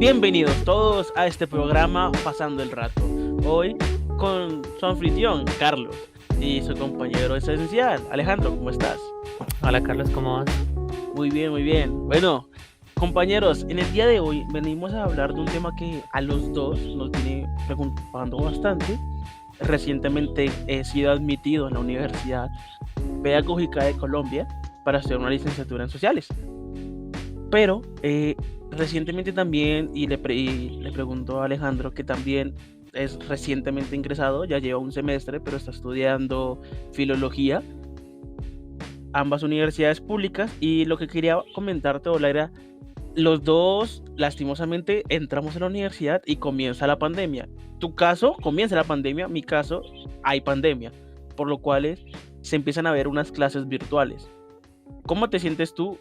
Bienvenidos todos a este programa Pasando el Rato. Hoy con su anfitrión, Carlos, y su compañero esencial, Alejandro, ¿cómo estás? Hola Carlos, ¿cómo vas? Muy bien, muy bien. Bueno, compañeros, en el día de hoy venimos a hablar de un tema que a los dos nos viene preocupando bastante. Recientemente he sido admitido en la Universidad Pedagógica de Colombia para hacer una licenciatura en sociales. Pero recientemente también, y le pregunto a Alejandro, que también es recientemente ingresado, ya lleva un semestre, pero está estudiando filología, ambas universidades públicas, y lo que quería comentarte, Ola, era, los dos, lastimosamente, entramos a la universidad y comienza la pandemia. Tu caso, comienza la pandemia, mi caso, hay pandemia, por lo cual se empiezan a ver unas clases virtuales. ¿Cómo te sientes tú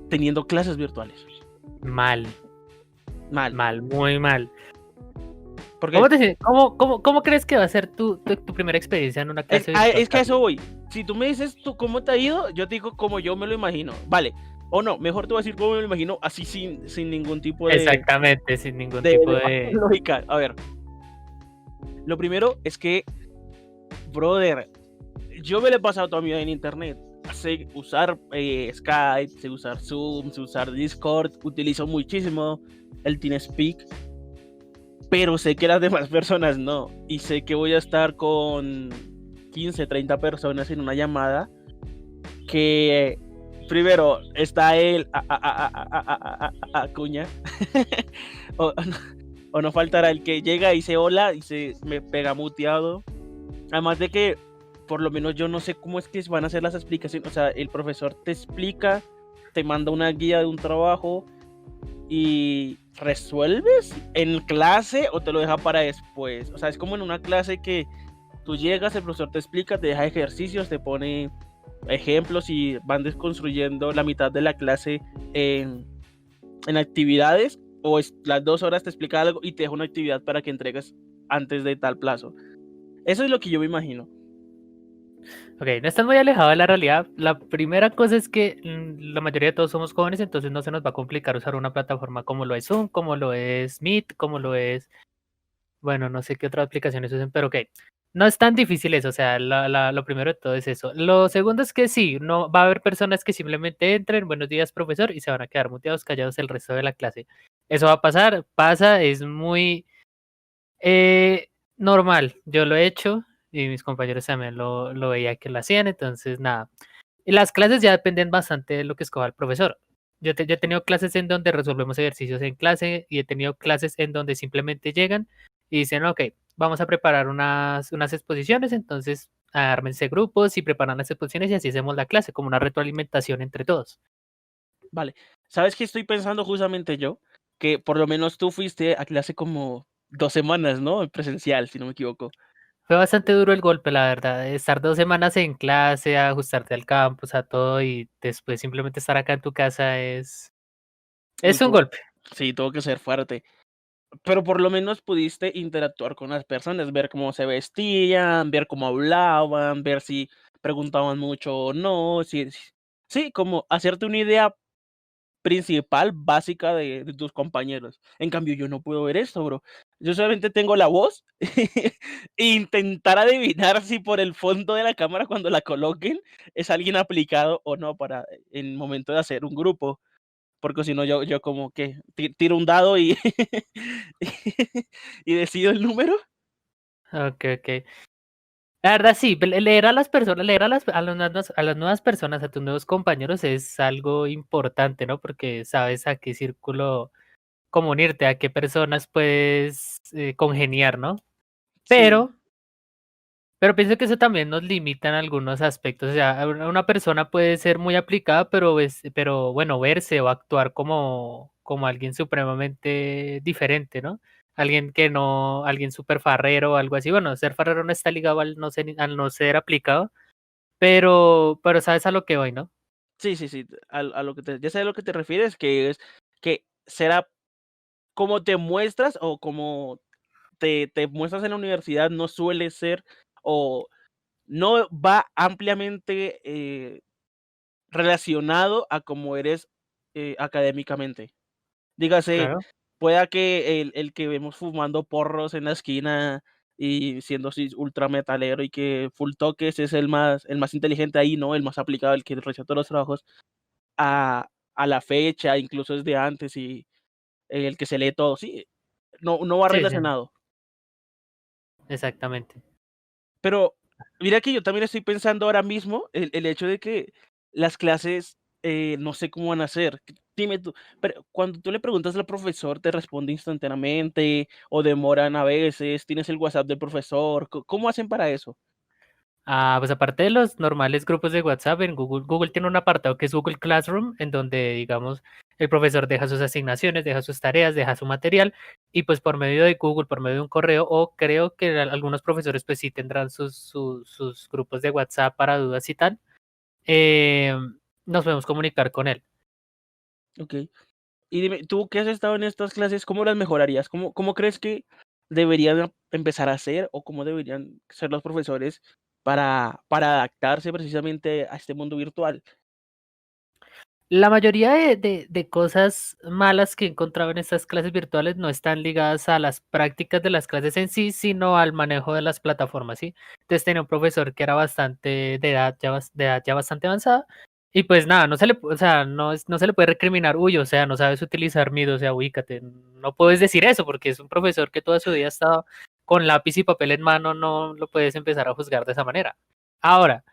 teniendo clases virtuales? Mal, Mal. muy mal. ¿Por ¿Cómo, qué? cómo crees que va a ser tu primera experiencia en una clase virtual, Es que a eso Carlos? voy. Si tú me dices tú cómo te ha ido, yo te digo como yo me lo imagino. Vale. O no, mejor te voy a decir cómo me lo imagino, así sin ningún tipo Exactamente, sin ningún tipo de de... lógica. A ver, lo primero es que, brother, yo me lo he pasado toda mi vida en internet. Sé usar Skype, sé usar Zoom, sé usar Discord, utilizo muchísimo el TeamSpeak, pero sé que las demás personas no. Y sé que voy a estar con 15, 30 personas en una llamada que primero está él Acuña o no faltará el que llega y dice hola y se me pega muteado. Además de que por lo menos yo no sé cómo es que van a hacer las explicaciones. O sea, el profesor te explica, te manda una guía de un trabajo y resuelves en clase o te lo deja para después. O sea, es como en una clase que tú llegas, el profesor te explica, te deja ejercicios, te pone ejemplos y van desconstruyendo la mitad de la clase en actividades, o las 2 horas te explica algo y te deja una actividad para que entregues antes de tal plazo. Eso es lo que yo me imagino. Ok, no estás muy alejado de la realidad. La primera cosa es que la mayoría de todos somos jóvenes, entonces no se nos va a complicar usar una plataforma como lo es Zoom, como lo es Meet, como lo es... Bueno, no sé qué otras aplicaciones usen, pero ok. No es tan difícil eso, o sea, lo primero de todo es eso. Lo segundo es que sí, no va a haber personas que simplemente entren, buenos días, profesor, y se van a quedar muteados, callados el resto de la clase. Eso va a pasar, pasa, es muy normal. Yo lo he hecho y mis compañeros también lo veía que lo hacían, entonces nada. Y las clases ya dependen bastante de lo que escoja el profesor. Yo he tenido clases en donde resolvemos ejercicios en clase y he tenido clases en donde simplemente llegan y dicen, ok, vamos a preparar unas exposiciones, entonces ármense grupos y preparan las exposiciones y así hacemos la clase, como una retroalimentación entre todos. Vale. ¿Sabes qué estoy pensando justamente yo? Que por lo menos tú fuiste a clase como 2 semanas, ¿no? En presencial, si no me equivoco. Fue bastante duro el golpe, la verdad. Estar 2 semanas en clase, ajustarte al campus, a todo y después simplemente estar acá en tu casa Uy, es un golpe. sí, tuvo que ser fuerte. Pero por lo menos pudiste interactuar con las personas, ver cómo se vestían, ver cómo hablaban, ver si preguntaban mucho o no, sí, como hacerte una idea principal, básica de tus compañeros. En cambio, yo no puedo ver esto, bro. Yo solamente tengo la voz e intentar adivinar si por el fondo de la cámara cuando la coloquen es alguien aplicado o no para en el momento de hacer un grupo. Porque si no, yo como que tiro un dado y, y decido el número. Ok, ok. La verdad sí, leer a las personas, leer a las nuevas personas, a tus nuevos compañeros es algo importante, ¿no? Porque sabes a qué círculo como unirte, a qué personas puedes congeniar, ¿no? Sí, Pero Pero pienso que eso también nos limita en algunos aspectos. O sea, una persona puede ser muy aplicada, pero bueno, verse o actuar como alguien supremamente diferente, ¿no? Alguien que no, alguien súper farrero o algo así. Bueno, ser farrero no está ligado al no ser aplicado, pero sabes a lo que voy, ¿no? sí, a lo que ya sé a lo que te refieres, que es que será como te muestras o como te muestras en la universidad, no suele ser o no va ampliamente relacionado a cómo eres académicamente. Dígase, Claro. pueda que el que vemos fumando porros en la esquina y siendo así ultra metalero y que full toques es el más inteligente ahí, ¿no? El más aplicado, el que realiza todos los trabajos a la fecha, incluso desde antes y el que se lee todo, sí, no va Sí, sí, relacionado. exactamente. Pero mira que yo también estoy pensando ahora mismo el hecho de que las clases, no sé cómo van a ser. Dime tú, pero cuando tú le preguntas al profesor, ¿te responde instantáneamente o demoran a veces? ¿Tienes el WhatsApp del profesor? ¿Cómo hacen para eso? Ah, pues aparte de los normales grupos de WhatsApp, en Google tiene un apartado que es Google Classroom, en donde, digamos, el profesor deja sus asignaciones, deja sus tareas, deja su material, y pues por medio de Google, por medio de un correo, o creo que algunos profesores pues sí tendrán sus grupos de WhatsApp para dudas y tal, eh, nos podemos comunicar con él. Okey. Y dime, tú que has estado en estas clases, ¿cómo las mejorarías? ¿Cómo crees que deberían empezar a ser o cómo deberían ser los profesores para adaptarse precisamente a este mundo virtual? La mayoría de cosas malas que he encontrado en estas clases virtuales no están ligadas a las prácticas de las clases en sí, sino al manejo de las plataformas, ¿sí? Entonces tenía un profesor que era bastante de edad ya bastante avanzada y pues nada, no se le, o sea, no se le puede recriminar, uy, o sea, no sabes utilizar Meet, o sea, ubícate, no puedes decir eso porque es un profesor que toda su vida ha estado con lápiz y papel en mano, no lo puedes empezar a juzgar de esa manera. Ahora,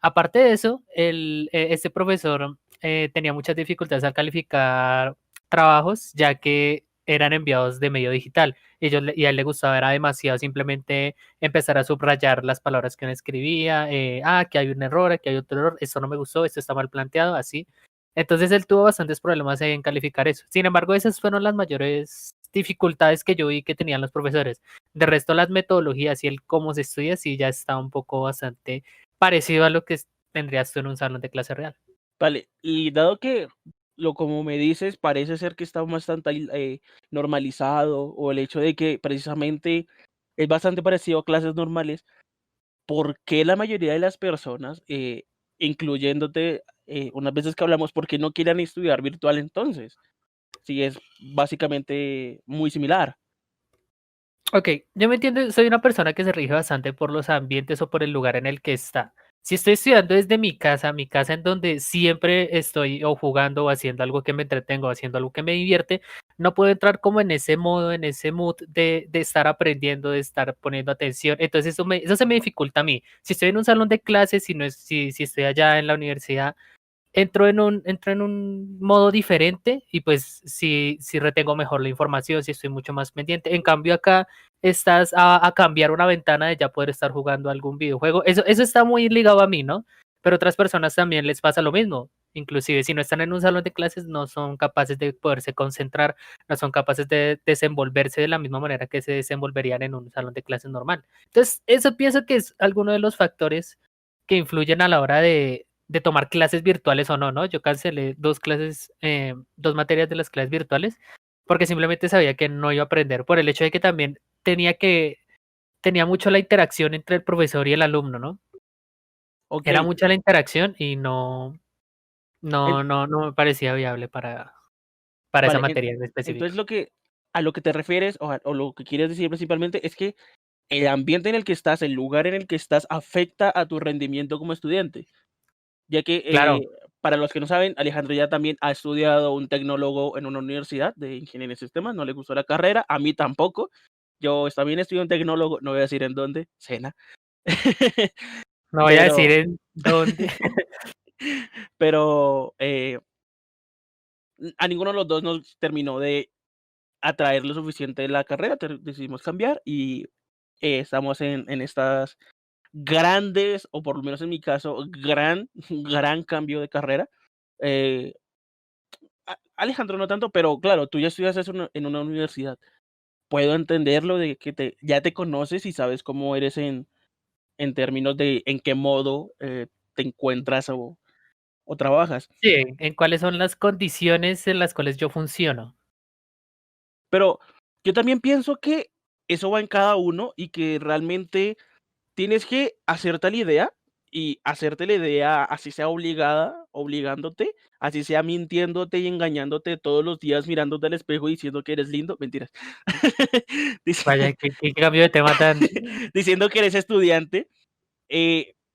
aparte de eso, este profesor tenía muchas dificultades al calificar trabajos, ya que eran enviados de medio digital. Y a él le gustaba, era demasiado simplemente empezar a subrayar las palabras que uno escribía, aquí hay un error, aquí hay otro error, esto no me gustó, esto está mal planteado, así. Entonces él tuvo bastantes problemas en calificar eso. Sin embargo, esas fueron las mayores dificultades que yo vi que tenían los profesores. De resto, las metodologías y el cómo se estudia, sí ya está un poco bastante parecido a lo que tendrías tú en un salón de clase real. Vale, y dado que lo como me dices, parece ser que está bastante normalizado, o el hecho de que precisamente es bastante parecido a clases normales, ¿por qué la mayoría de las personas, incluyéndote, unas veces que hablamos, por qué no quieren estudiar virtual entonces? Si es básicamente muy similar. Ok, yo me entiendo, soy una persona que se rige bastante por los ambientes o por el lugar en el que está. Si estoy estudiando desde mi casa en donde siempre estoy o jugando o haciendo algo que me entretengo, o haciendo algo que me divierte, no puedo entrar como en ese modo, en ese mood de estar aprendiendo, de estar poniendo atención. Entonces eso se me dificulta a mí. Si estoy en un salón de clases, si estoy allá en la universidad, entro en un modo diferente y pues sí retengo mejor la información, sí estoy mucho más pendiente. En cambio acá estás a cambiar una ventana de ya poder estar jugando algún videojuego. Eso está muy ligado a mí, ¿no? Pero otras personas también les pasa lo mismo. Inclusive si no están en un salón de clases no son capaces de poderse concentrar, no son capaces de desenvolverse de la misma manera que se desenvolverían en un salón de clases normal. Entonces, eso pienso que es alguno de los factores que influyen a la hora de tomar clases virtuales o no, ¿no? Yo cancelé 2 clases, 2 materias de las clases virtuales, porque simplemente sabía que no iba a aprender, por el hecho de que también tenía mucho la interacción entre el profesor y el alumno, ¿no? Era Okey, mucha la interacción y en no me parecía viable para esa vale, materia en entonces específico. a lo que te refieres, o lo que quieres decir principalmente es que el ambiente en el que estás, el lugar en el que estás, afecta a tu rendimiento como estudiante, ya que, Claro, para los que no saben, Alejandro ya también ha estudiado un tecnólogo en una universidad de ingeniería de sistemas, no le gustó la carrera, a mí tampoco. Yo también estudié un tecnólogo, no voy a decir en dónde, SENA. no voy a decir Pero en dónde. pero, a ninguno de los 2 nos terminó de atraer lo suficiente la carrera, decidimos cambiar y, estamos en estas grandes, o por lo menos en mi caso, gran cambio de carrera. Eh, Alejandro no tanto, pero claro, tú ya estudias eso en una universidad. Puedo entenderlo de que ya te conoces y sabes cómo eres en términos de en qué modo, te encuentras o trabajas. Sí, en cuáles son las condiciones en las cuales yo funciono. Pero yo también pienso que eso va en cada uno y que realmente tienes que hacerte la idea y hacerte la idea así sea obligada obligándote, así sea mintiéndote y engañándote todos los días mirándote al espejo diciendo que eres lindo, mentiras. Vaya, Dici- qué cambio de tema tan... Diciendo que eres estudiante,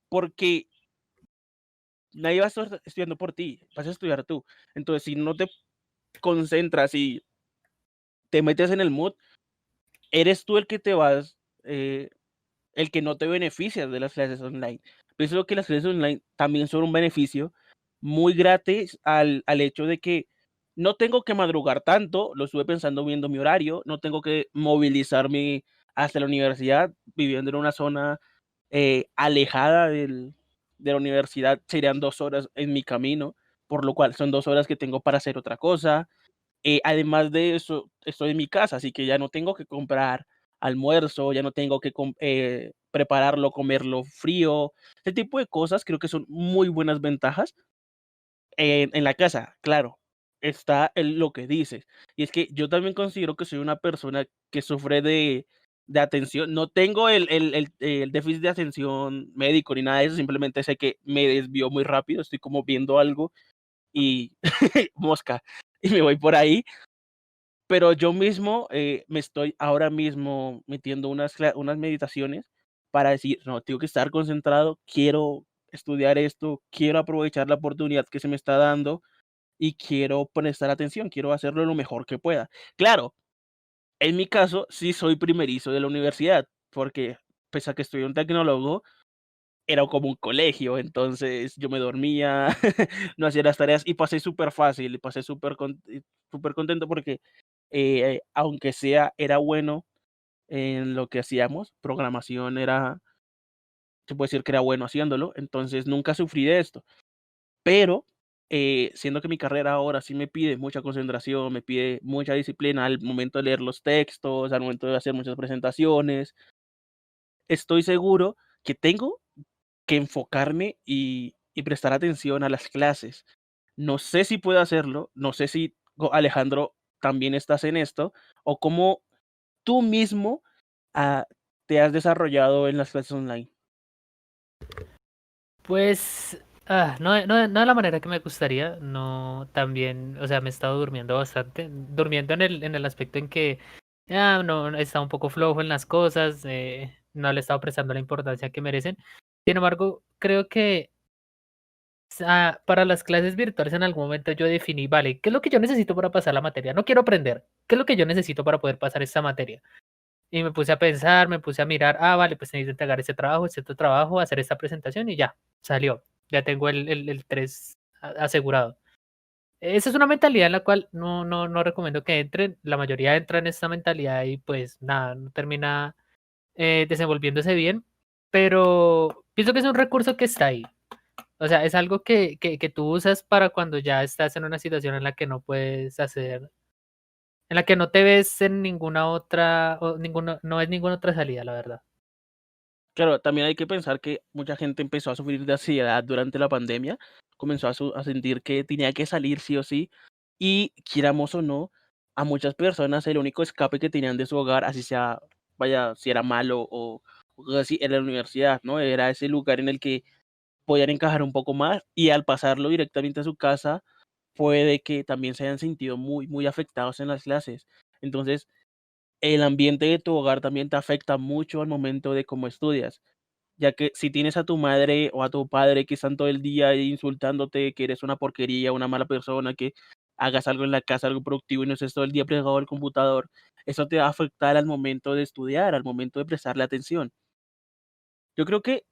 porque nadie va a estar estudiando por ti, vas a estudiar tú. Entonces, si no te concentras y te metes en el mood, eres tú el que te vas, el que no te beneficias de las clases online. Pienso que las clases online también son un beneficio muy gratis al hecho de que no tengo que madrugar tanto, lo estuve pensando viendo mi horario, no tengo que movilizarme hasta la universidad, viviendo en una zona alejada de la universidad, serían 2 horas en mi camino, por lo cual son 2 horas que tengo para hacer otra cosa. Además de eso, estoy en mi casa, así que ya no tengo que comprar almuerzo, ya no tengo que prepararlo, comerlo frío. Ese tipo de cosas creo que son muy buenas ventajas en la casa, claro. Está lo que dices. Y es que yo también considero que soy una persona que sufre de atención. No tengo el déficit de atención médico ni nada de eso, simplemente sé que me desvío muy rápido, estoy como viendo algo y mosca, y me voy por ahí. Pero yo mismo, me estoy ahora mismo metiendo unas meditaciones para decir: "No, tengo que estar concentrado, quiero estudiar esto, quiero aprovechar la oportunidad que se me está dando y quiero prestar atención, quiero hacerlo lo mejor que pueda". Claro, en mi caso, sí soy primerizo de la universidad, porque pese a que estoy un tecnólogo, era como un colegio, entonces yo me dormía, no hacía las tareas y pasé súper fácil, y pasé súper contento porque, aunque sea era bueno en lo que hacíamos, programación era se puede decir que era bueno haciéndolo, entonces nunca sufrí de esto. Pero, siendo que mi carrera ahora sí me pide mucha concentración, me pide mucha disciplina al momento de leer los textos, al momento de hacer muchas presentaciones, estoy seguro que tengo que enfocarme y prestar atención a las clases. No sé si puedo hacerlo, no sé si Alejandro también estás en esto, o cómo tú mismo ah, te has desarrollado en las clases online. Pues, no de la manera que me gustaría, no también, o sea, me he estado durmiendo bastante, durmiendo en el aspecto en que, no, he estado un poco flojo en las cosas, no le he estado prestando la importancia que merecen. Sin embargo, creo que para las clases virtuales en algún momento yo definí, vale, ¿qué es lo que yo necesito para pasar la materia? No quiero aprender, ¿qué es lo que yo necesito para poder pasar esta materia? Y me puse a pensar, me puse a mirar, vale, pues necesito entregar ese trabajo, este otro trabajo, hacer esta presentación y ya, salió. Ya tengo el 3 asegurado. Esa es una mentalidad en la cual no recomiendo que entren. La mayoría entra en esta mentalidad y pues nada, no termina desenvolviéndose bien. Pero pienso que es un recurso que está ahí. O sea, es algo que tú usas para cuando ya estás en una situación en la que no puedes hacer, en la que no te ves en ninguna otra, o ninguna, no es ninguna otra salida, la verdad. Claro, también hay que pensar que mucha gente empezó a sufrir de ansiedad durante la pandemia, comenzó a sentir que tenía que salir sí o sí, y quieramos o no, a muchas personas el único escape que tenían de su hogar, así sea, vaya, si era malo o así, era la universidad, ¿no? Era ese lugar en el que podían encajar un poco más y al pasarlo directamente a su casa, puede que también se hayan sentido muy, muy afectados en las clases. Entonces, el ambiente de tu hogar también te afecta mucho al momento de cómo estudias, ya que si tienes a tu madre o a tu padre que están todo el día ahí insultándote, que eres una porquería, una mala persona, que hagas algo en la casa, algo productivo y no estés todo el día pegado al computador, eso te va a afectar al momento de estudiar, al momento de prestarle atención. Yo creo que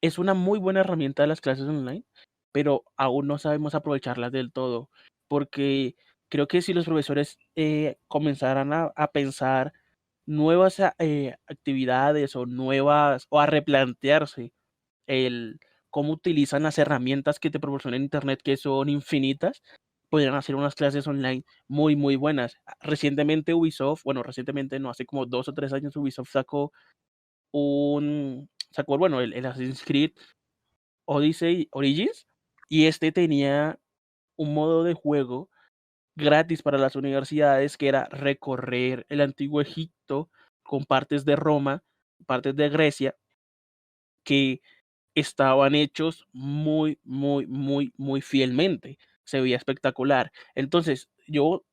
es una muy buena herramienta las clases online, pero aún no sabemos aprovecharlas del todo, porque creo que si los profesores comenzaran a pensar nuevas actividades o nuevas, o a replantearse el cómo utilizan las herramientas que te proporciona Internet, que son infinitas, podrían hacer unas clases online muy, muy buenas. Recientemente Ubisoft, bueno, recientemente no, hace como 2 o 3 años Ubisoft sacó, bueno, el Assassin's Creed Odyssey Origins, y este tenía un modo de juego gratis para las universidades que era recorrer el antiguo Egipto con partes de Roma, partes de Grecia, que estaban hechos muy, muy, muy, muy fielmente. Se veía espectacular. Entonces, yo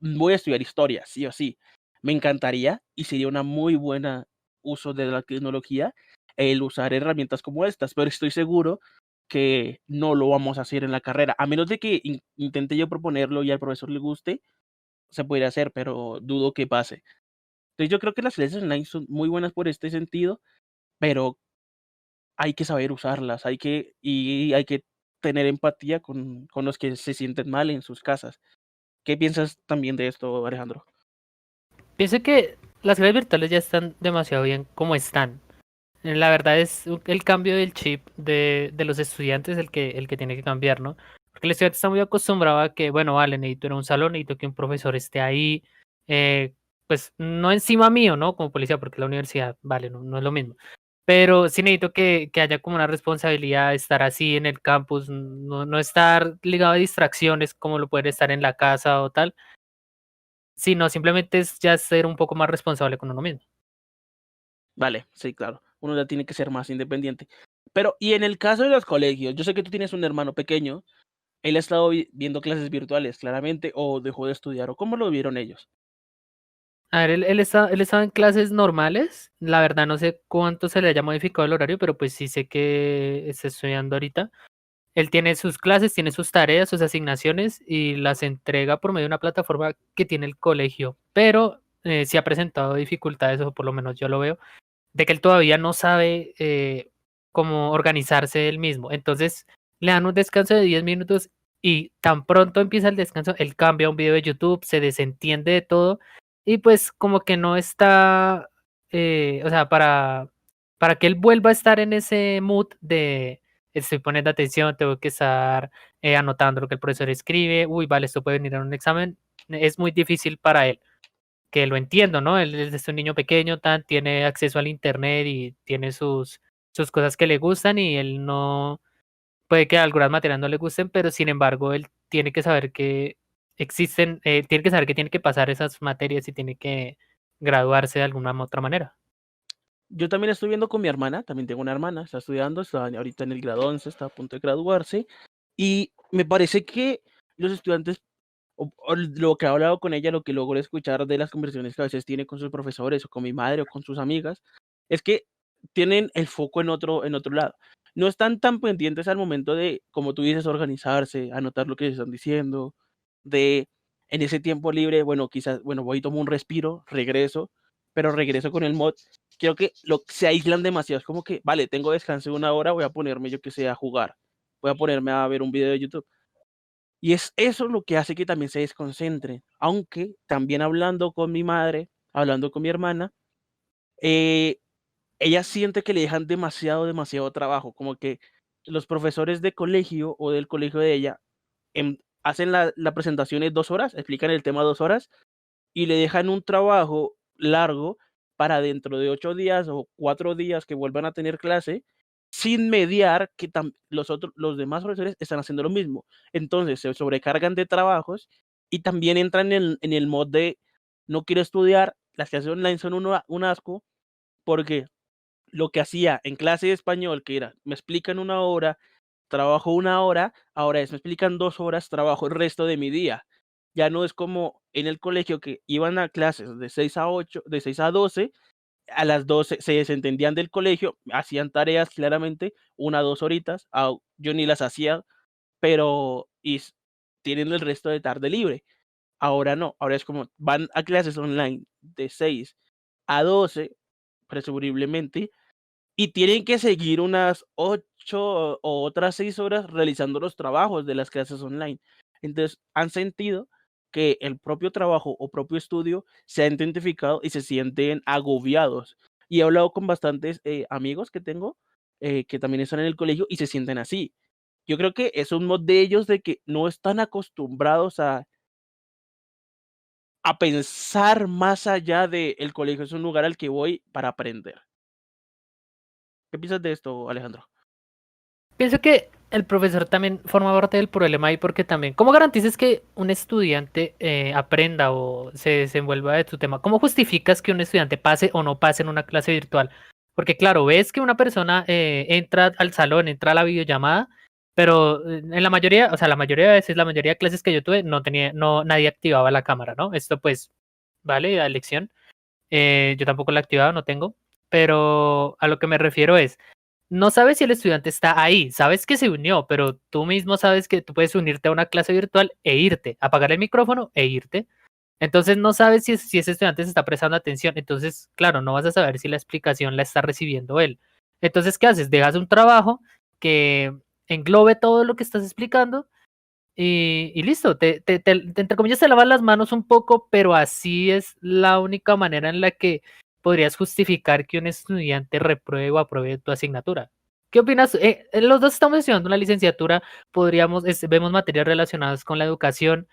voy a estudiar historia, sí o sí. Me encantaría y sería una muy buena uso de la tecnología el usar herramientas como estas, pero estoy seguro que no lo vamos a hacer en la carrera, a menos de que intente yo proponerlo y al profesor le guste, se podría hacer, pero dudo que pase. Entonces yo creo que las clases online son muy buenas por este sentido, pero hay que saber usarlas, hay que tener empatía con los que se sienten mal en sus casas. ¿Qué piensas también de esto, Alejandro? Pienso que las clases virtuales ya están demasiado bien como están. La verdad es el cambio del chip de los estudiantes el que tiene que cambiar, ¿no? Porque el estudiante está muy acostumbrado a que, bueno, vale, necesito ir a un salón, necesito que un profesor esté ahí, eh, pues no encima mío, ¿no? Como policía, porque la universidad, vale, no es lo mismo. Pero sí necesito que haya como una responsabilidad de estar así en el campus, no estar ligado a distracciones como lo puede estar en la casa o tal, sino simplemente es ya ser un poco más responsable con uno mismo. Vale, sí, claro. Uno ya tiene que ser más independiente. Pero, y en el caso de los colegios, yo sé que tú tienes un hermano pequeño, él ha estado viendo clases virtuales, claramente, o dejó de estudiar, o cómo lo vieron ellos. A ver, él estaba en clases normales. La verdad no sé cuánto se le haya modificado el horario, pero pues sí sé que está estudiando ahorita. Él tiene sus clases, tiene sus tareas, sus asignaciones y las entrega por medio de una plataforma que tiene el colegio. Pero sí ha presentado dificultades, o por lo menos yo lo veo, de que él todavía no sabe cómo organizarse él mismo. Entonces le dan un descanso de 10 minutos y tan pronto empieza el descanso, él cambia un video de YouTube, se desentiende de todo y pues como que no está, o sea, para que él vuelva a estar en ese mood de estoy poniendo atención, tengo que estar anotando lo que el profesor escribe, uy, vale, esto puede venir en un examen, es muy difícil para él que lo entiendo, ¿no? Él es un niño pequeño, tan, tiene acceso al internet y tiene sus cosas que le gustan y él no, puede que algunas materias no le gusten, pero sin embargo él tiene que saber que existen, tiene que saber que tiene que pasar esas materias y tiene que graduarse de alguna otra manera. Yo también estoy viendo con mi hermana, también tengo una hermana, está estudiando, está ahorita en el grado 11, está a punto de graduarse, y me parece que los estudiantes, o lo que he hablado con ella, lo que logro escuchar de las conversaciones que a veces tiene con sus profesores o con mi madre o con sus amigas, es que tienen el foco en otro lado. No están tan pendientes al momento de, como tú dices, organizarse, anotar lo que están diciendo, de en ese tiempo libre, bueno, quizás, bueno, voy y tomo un respiro, regreso, pero regreso con el mod. Creo que se aíslan demasiado. Es como que, vale, tengo descanso de una hora, voy a ponerme, yo que sé, a jugar. Voy a ponerme a ver un video de YouTube. Y es eso lo que hace que también se desconcentre. Aunque también hablando con mi madre, hablando con mi hermana, eh, ella siente que le dejan demasiado, demasiado trabajo. Como que los profesores de colegio o del colegio de ella hacen la presentación en 2 horas, explican el tema 2 horas y le dejan un trabajo largo para dentro de 8 días o 4 días que vuelvan a tener clase, sin mediar que los demás profesores están haciendo lo mismo. Entonces se sobrecargan de trabajos y también entran en el mod de no quiero estudiar, las clases online son un asco, porque lo que hacía en clase de español, que era me explican 1 hora, trabajo 1 hora, ahora es me explican 2 horas, trabajo el resto de mi día. Ya no es como en el colegio que iban a clases de 6 a 8, de 6 a 12, a las 12 se desentendían del colegio, hacían tareas claramente, 1 2 horitas, yo ni las hacía, pero tienen el resto de tarde libre. Ahora no, ahora es como van a clases online de 6 a 12, presumiblemente, y tienen que seguir unas 8 o otras 6 horas realizando los trabajos de las clases online. Entonces, han sentido que el propio trabajo o propio estudio se ha identificado y se sienten agobiados. Y he hablado con bastantes amigos que tengo que también están en el colegio y se sienten así. Yo creo que es un mod de ellos de que no están acostumbrados a pensar más allá de el colegio es un lugar al que voy para aprender. ¿Qué piensas de esto, Alejandro? Pienso que el profesor también forma parte del problema ahí porque también, ¿cómo garantizas que un estudiante aprenda o se desenvuelva de tu tema? ¿Cómo justificas que un estudiante pase o no pase en una clase virtual? Porque claro, ves que una persona entra al salón, entra a la videollamada, pero en la mayoría, o sea, la mayoría de veces, la mayoría de clases que yo tuve, nadie activaba la cámara, ¿no? Esto pues, vale, a elección. Yo tampoco la he activado, no tengo. Pero a lo que me refiero es, no sabes si el estudiante está ahí, sabes que se unió, pero tú mismo sabes que tú puedes unirte a una clase virtual e irte, apagar el micrófono e irte. Entonces no sabes si ese estudiante se está prestando atención. Entonces, claro, no vas a saber si la explicación la está recibiendo él. Entonces, ¿qué haces? Dejas un trabajo que englobe todo lo que estás explicando y listo, entre comillas te lavas las manos un poco, pero así es la única manera en la que podrías justificar que un estudiante repruebe o apruebe tu asignatura. ¿Qué opinas? Los dos estamos estudiando una licenciatura, vemos materias relacionadas con la educación,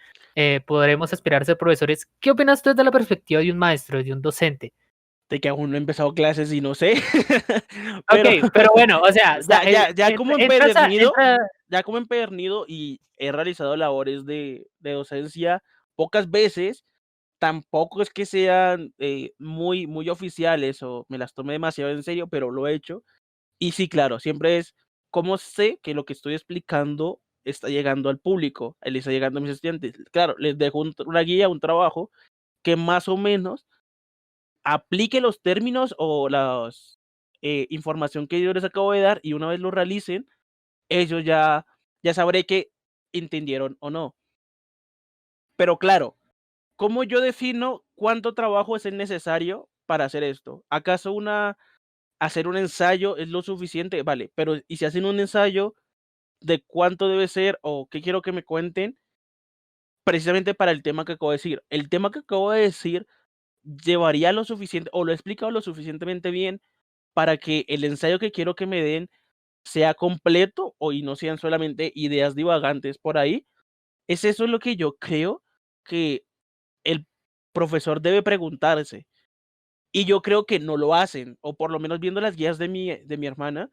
podremos aspirar a ser profesores. ¿Qué opinas tú desde la perspectiva de un maestro, de un docente? De que aún no he empezado clases y no sé. Ok, Pero pero bueno, o sea, ya como entras a, empedernido, entra, ya como empedernido y he realizado labores de docencia pocas veces, tampoco es que sean muy, muy oficiales o me las tome demasiado en serio, pero lo he hecho. Y sí, claro, siempre es cómo sé que lo que estoy explicando está llegando al público, le está llegando a mis estudiantes. Claro, les dejo una guía, un trabajo que más o menos aplique los términos o la información que yo les acabo de dar y una vez lo realicen, ellos ya sabré que entendieron o no. Pero claro, ¿cómo yo defino cuánto trabajo es el necesario para hacer esto? ¿Acaso hacer un ensayo es lo suficiente? Vale, pero ¿y si hacen un ensayo de cuánto debe ser o qué quiero que me cuenten precisamente para el tema que acabo de decir? El tema que acabo de decir llevaría lo suficiente o lo he explicado lo suficientemente bien para que el ensayo que quiero que me den sea completo y no sean solamente ideas divagantes por ahí. Es eso lo que yo creo que el profesor debe preguntarse. Y yo creo que no lo hacen, o por lo menos viendo las guías de mi hermana,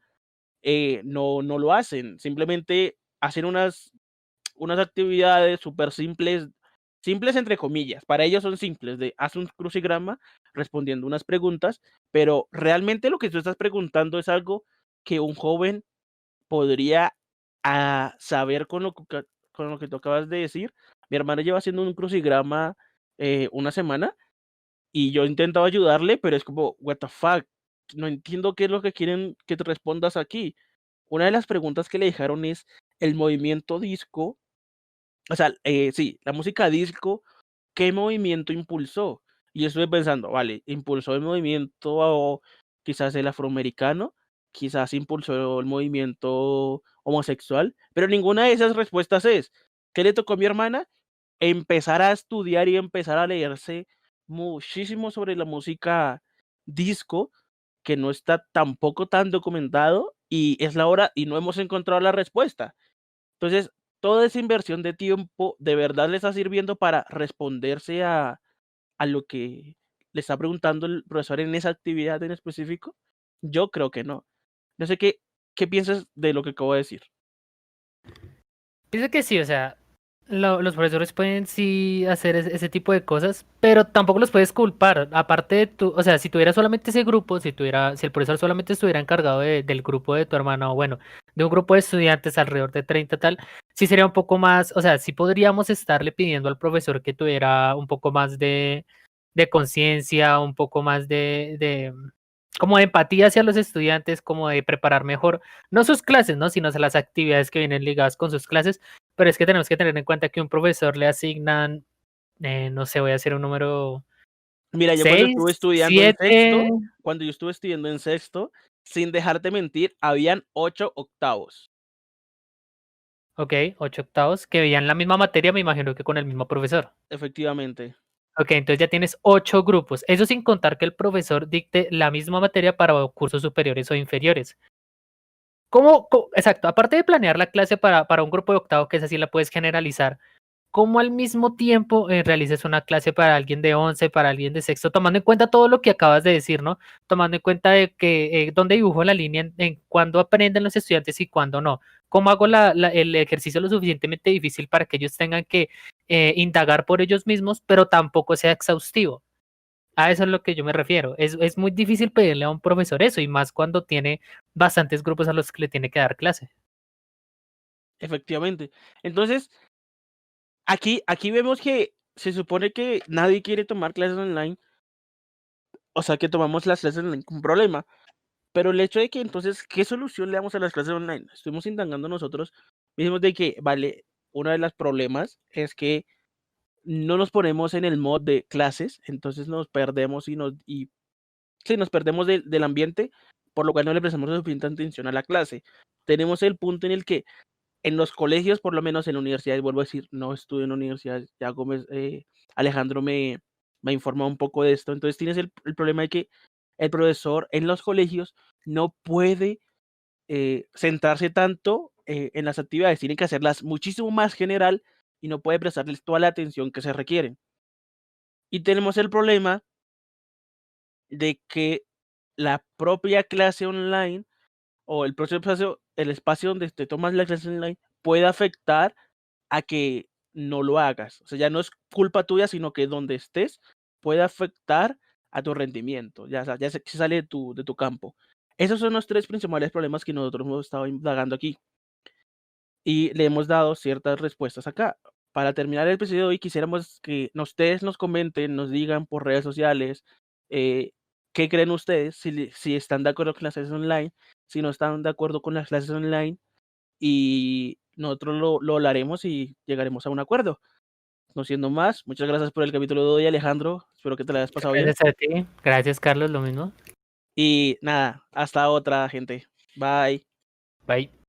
no lo hacen. Simplemente hacen unas actividades súper simples, simples entre comillas. Para ellos son simples, de haz un crucigrama respondiendo unas preguntas, pero realmente lo que tú estás preguntando es algo que un joven podría saber con lo que tú acabas de decir. Mi hermana lleva haciendo un crucigrama una semana y yo intentaba ayudarle, pero es como, what the fuck, no entiendo qué es lo que quieren que te respondas aquí. Una de las preguntas que le dejaron es el movimiento disco, o sea, sí, la música disco, ¿qué movimiento impulsó? Y yo estuve pensando, vale, impulsó el movimiento quizás el afroamericano, quizás impulsó el movimiento homosexual, pero ninguna de esas respuestas es. ¿Qué le tocó a mi hermana? Empezar a estudiar y empezar a leerse muchísimo sobre la música disco, que no está tampoco tan documentado y es la hora y no hemos encontrado la respuesta. Entonces, toda esa inversión de tiempo, ¿de verdad le está sirviendo para responderse a lo que le está preguntando el profesor en esa actividad en específico? Yo creo que no. No sé qué piensas de lo que acabo de decir. pienso que sí, o sea, los profesores pueden sí hacer ese tipo de cosas, pero tampoco los puedes culpar. Aparte de tu, o sea, si tuviera solamente ese grupo, si el profesor solamente estuviera encargado del grupo de tu hermana, o bueno, de un grupo de estudiantes alrededor de 30 tal, sí sería un poco más, o sea, sí podríamos estarle pidiendo al profesor que tuviera un poco más de conciencia, un poco más como de empatía hacia los estudiantes, como de preparar mejor, no sus clases, ¿no? Sino las actividades que vienen ligadas con sus clases, pero es que tenemos que tener en cuenta que un profesor le asignan, no sé, voy a hacer un número Mira, yo cuando 6 estuve estudiando en 7 sexto, cuando yo estuve estudiando en sexto, sin dejarte mentir, habían 8 octavos. ok, 8 octavos, que veían la misma materia, me imagino que con el mismo profesor. Efectivamente. Ok, entonces ya tienes 8 grupos. Eso sin contar que el profesor dicte la misma materia para cursos superiores o inferiores. Exacto, aparte de planear la clase para un grupo de octavo, que es así la puedes generalizar, ¿cómo al mismo tiempo realices una clase para alguien de 11, para alguien de sexto, tomando en cuenta todo lo que acabas de decir, ¿no? Tomando en cuenta de que dónde dibujo la línea en cuándo aprenden los estudiantes y cuándo no. ¿Cómo hago el ejercicio lo suficientemente difícil para que ellos tengan que indagar por ellos mismos, pero tampoco sea exhaustivo? A eso es lo que yo me refiero. Es muy difícil pedirle a un profesor eso, y más cuando tiene bastantes grupos a los que le tiene que dar clase. Efectivamente. Entonces, aquí vemos que se supone que nadie quiere tomar clases online, o sea que tomamos las clases online con problema. Pero el hecho de que entonces, ¿qué solución le damos a las clases online? Estuvimos indagando nosotros mismos de que, vale, uno de los problemas es que no nos ponemos en el mod de clases, entonces nos perdemos y sí, nos perdemos del ambiente, por lo cual no le prestamos suficiente atención a la clase. Tenemos el punto en el que en los colegios, por lo menos en universidades, vuelvo a decir, no estudio en universidad, ya Gómez, Alejandro me informa un poco de esto, entonces tienes el problema de que el profesor en los colegios no puede centrarse tanto en las actividades, tiene que hacerlas muchísimo más general y no puede prestarles toda la atención que se requiere. Y tenemos el problema de que la propia clase online o el espacio donde te tomas la clase online puede afectar a que no lo hagas. O sea, ya no es culpa tuya, sino que donde estés puede afectar a tu rendimiento, ya se sale de tu campo. Esos son los tres principales problemas que nosotros hemos estado indagando aquí y le hemos dado ciertas respuestas acá. Para terminar el episodio de hoy, quisiéramos que ustedes nos comenten, nos digan por redes sociales eh, qué creen ustedes, si están de acuerdo con las clases online, si no están de acuerdo con las clases online, y nosotros lo hablaremos y llegaremos a un acuerdo. No siendo más, muchas gracias por el capítulo de hoy, Alejandro. Espero que te lo hayas pasado bien. Gracias a ti. Gracias, Carlos, lo mismo. Y nada, hasta otra, gente. Bye. Bye.